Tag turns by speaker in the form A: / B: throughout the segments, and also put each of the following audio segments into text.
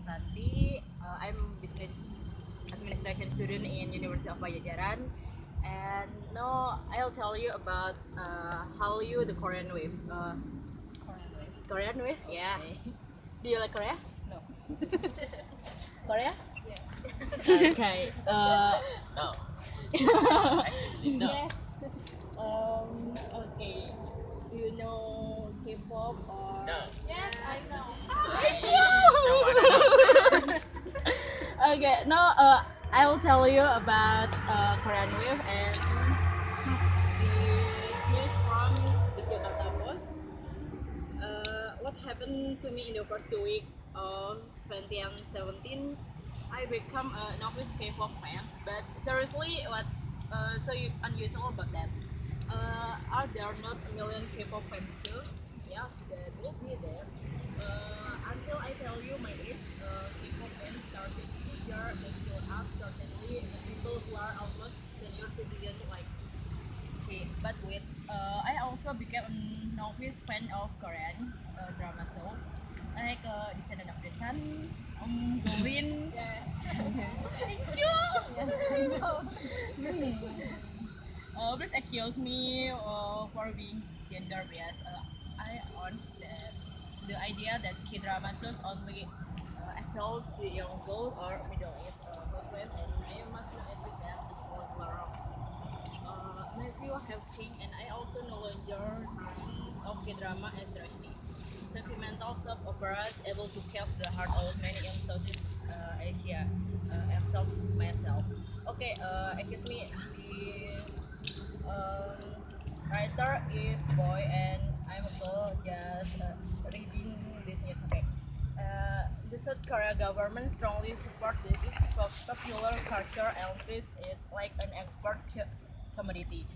A: Santi. I'm business administration student in University of Pajajaran, and now I'll tell you about Hallyu, the Korean wave.
B: Korean wave.
A: Korean wave, yeah.
B: Okay.
A: Do you like Korea?
B: No.
A: Korea?
B: Yeah.
A: Okay.
B: No. Actually, no.
A: Yes. Okay. Do you know K-pop or?
B: No.
A: Yes, I know. Okay, now I'll tell you about Korean Wave and the news from the Jakarta Post. What happened to me in the first 2 weeks of 2017? I become a novice K-pop fan, but seriously, what unusual about that? Are there not a million K-pop fans too? Yeah, that will be there. Until I tell you my age, K-pop fans started teenager and grown up certainly the people who are almost senior citizens like me. But with I also became a novice fan of Korean drama show like Descendant of the Sun, Goblin. Yes. Thank you. Yes, I know. Please accuse me for being gender biased. I own the idea that K-drama shows only appeal to young girls or middle-aged housewives, and I must admit that it was wrong. My view have changed, and I also no longer think of K-drama as trashy. Sentimental soap operas able to capture the heart of many young Southeast Asia, except myself. Okay, excuse me. The writer is boy, and I'm a girl just reading this news. Okay. The South Korea government strongly supports this popular culture and treats it like an export commodity.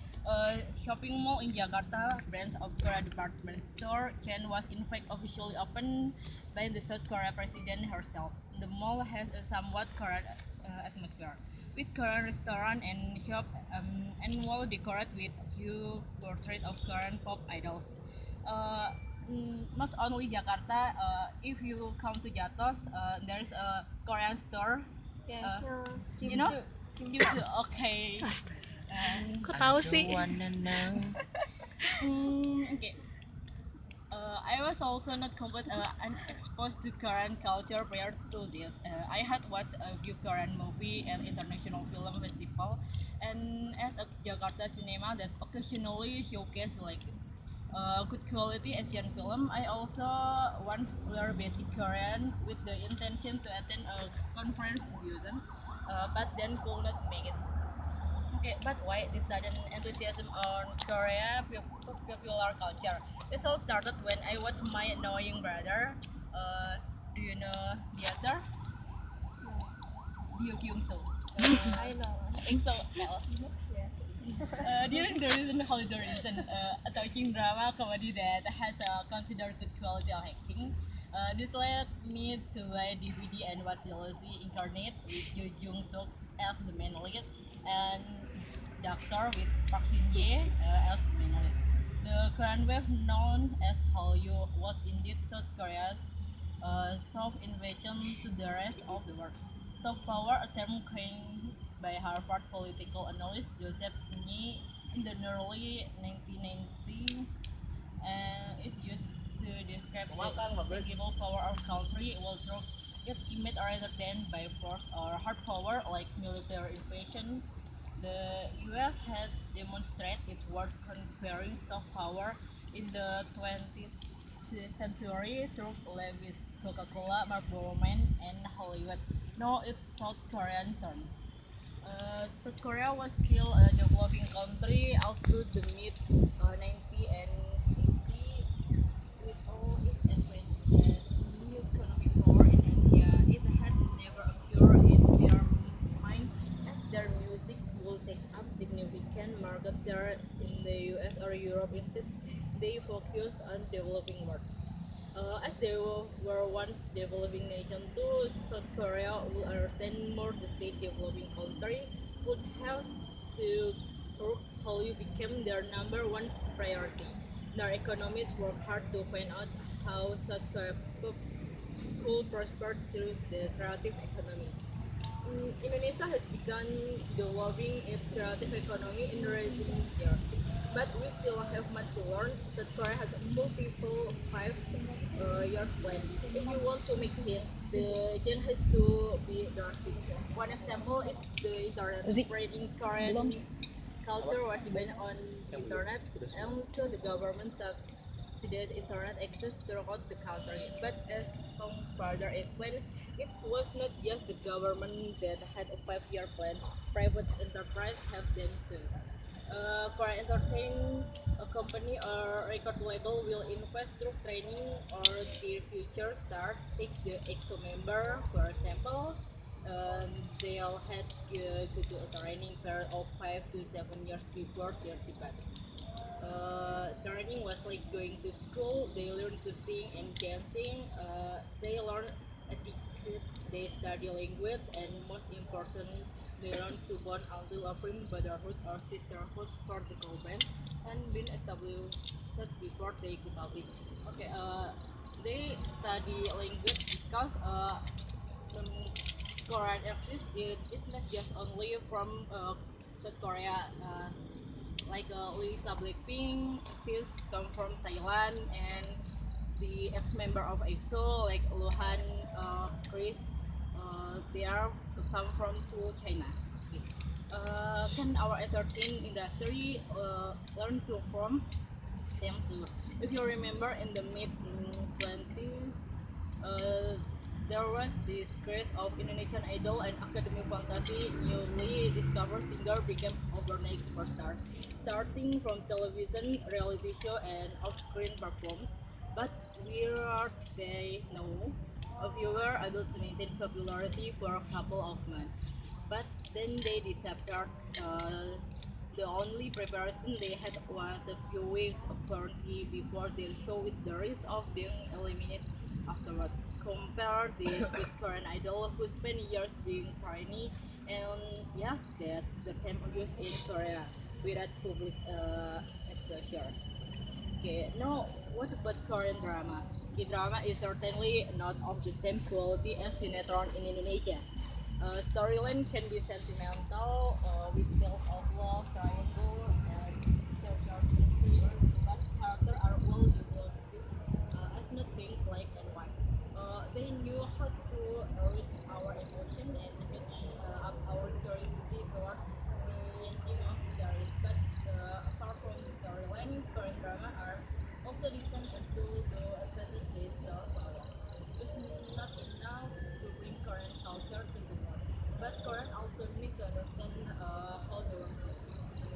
A: Shopping mall in Jakarta, branch of Korea department store chain, was in fact officially opened by the South Korea president herself. The mall has a somewhat Korean atmosphere, with Korean restaurant and shop and wall decorated with huge portrait of Korean pop idols. Uh, Not only Jakarta, if you come to Jatos, there's a Korean store.
B: Yes.
A: You know? Kimchi. Okay.
C: Kok tahu sih?
B: Wanna know.
A: Okay. I was also not completely unexposed to Korean culture prior to this. I had watched a few Korean movie at international film festival, and at a Jakarta cinema that occasionally showcase like good quality Asian film. I also once learned basic Korean with the intention to attend a conference in Houston, but then could not make it. Okay, but why this sudden enthusiasm on Korea popular culture? It all started when I watched my annoying brother. Do you know the actor? Ryu Kyung Soo.
B: I know.
A: EXO L.
B: Yes.
A: During the recent holiday season, a touching drama comedy that has considered good quality of acting. This led me to buy DVD and watch Jealousy Incarnate with Yoo Jung Suk as the main lead and Doctor with Park Shin Ye as the main lead. The Korean wave known as Hallyu was indeed South Korea's soft invasion to the rest of the world. Soft power, a term coined by Harvard political analyst Joseph Nye in the early 1990s, and is used to describe the unstable power of country will through its image rather than by force or hard power like military invasion. The US has demonstrated its worth conquering soft power in the 20th century through Levi's, Coca-Cola, Marlboro Man, and Hollywood. Now it's South Korean turn. South Korea was still a developing country up to the mid 90s and 80s with all its advantages and new economic power in Asia. It had never occurred in their mind as their music will take up significant market share in the US or Europe. Instead, they focused on developing world. As they were once developing nation too, South Korea will understand more the state developing country would have to work Hollywood became their number one priority. Their economists work hard to find out how South Korea could prosper through the creative economy. Indonesia has begun developing its creative economy in recent years, but we still have much to learn. South Korea has a multiple 5 years plan. If you want to make change, the change has to be drastic. One example is the internet spreading Korean culture was based on internet, and also the government subsidized internet access throughout the country. But as some further explained, it was not just the government that had a 5 year plan. Private enterprise have them too. For an entertain a company or record label will invest through training or their future stars. Take the EXO member, for example. Um, they'll had to do a training period of 5 to 7 years before their debut. Training was like going to school. They learn to sing and dancing. They learn etiquette. They study language, and most important, they learn to bond until a firm brotherhood or sisterhood for the government and been established before they go public. Okay. They study language because um, Korean exists. It's not just only from South Korea. Lisa Blackpink, she's come from Thailand, and the ex-member of EXO like Luhan, Chris, they are come from to China. Okay. Can our entertainment industry learn to from them too? If you remember in the mid 20s, uh, there was this craze of Indonesian Idol and Academy Fantasy. Newly discovered singer became overnight superstars, starting from television, reality show, and off-screen perform. But where are they now? A viewer able to maintain popularity for a couple of months, but then they disappeared. The only preparation they had was a few weeks of quarantine before their show, with the risk of being eliminated afterward. Compare this with current idol who spent years being trainee, and yes, that's the same used in Korea without public exposure. Okay, now what about Korean drama? K-drama is certainly not of the same quality as Sinetron in Indonesia. Storyline can be sentimental, with tales of love, triangle, and social scenes, but characters are well developed, as not being black and white. They knew how to read our emotion and hit up our curiosity toward the ending of stories. But apart from the storyline, Korean drama are also designed as to the emphasis they star power. It's not enough to bring Korean culture to the world, but Korean also need to understand how the world works.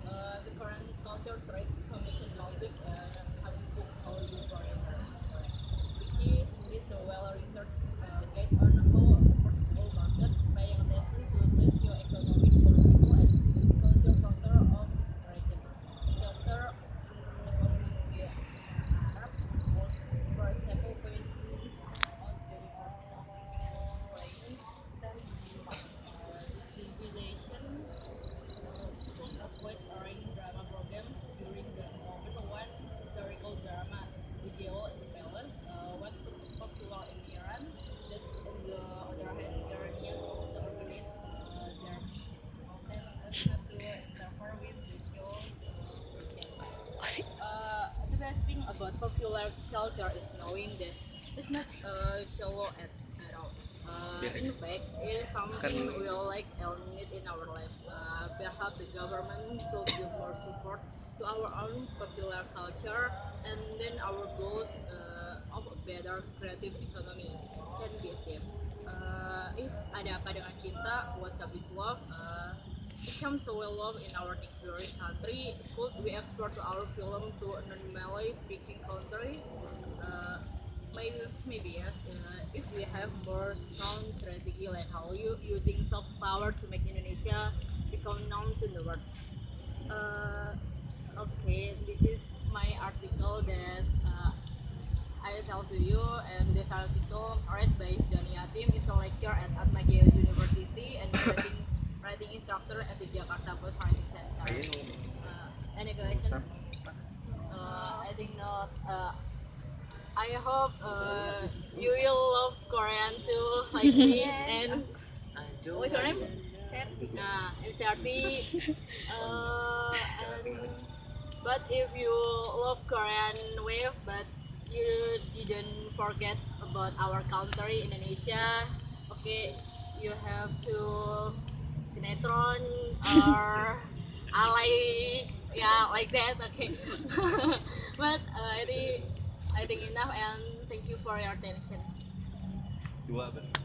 A: The Korean culture thread commission topic having book how do Korean drama work. Wiki is a well-researched guide on how first of all market, paying attention to socio-economic, political, and cultural factor of region. Chapter on the Arab world, for example, pointing out the difference playing stand in the civilization should avoid running drama programs during the moment when historical drama ideal imbalance was popular in Iran. That on the other hand, Iranian also organize their content as not to interfere with the show's Persian. The best thing about popular culture is knowing that it's not shallow at all. In fact, it is something we all like and need in our lives. Perhaps the government should give more support to our own popular culture, and then our goals of a better creative economy can be achieved. If ada apa dengan cinta, what's up with love? Become so well loved in our neighboring country. Could we export to our film to a non-Malay speaking country? Uh, maybe yes. If we have more strong strategy like how you using soft power to make Indonesia become known to the world. Uh, okay, this is my article that I tell to you, and this article read by Johnny Yatim is a lecturer at Atmajaya University and writing instructor at the Jakarta Post Writing Center. Any question? I think not. I hope you will love Korean too, like me. And what's your name? It's Arti. But if you love Korean wave, but you didn't forget about our country, Indonesia, okay, you have to sinetron or alay, yeah, like that, okay. But I think enough, and thank you for your attention.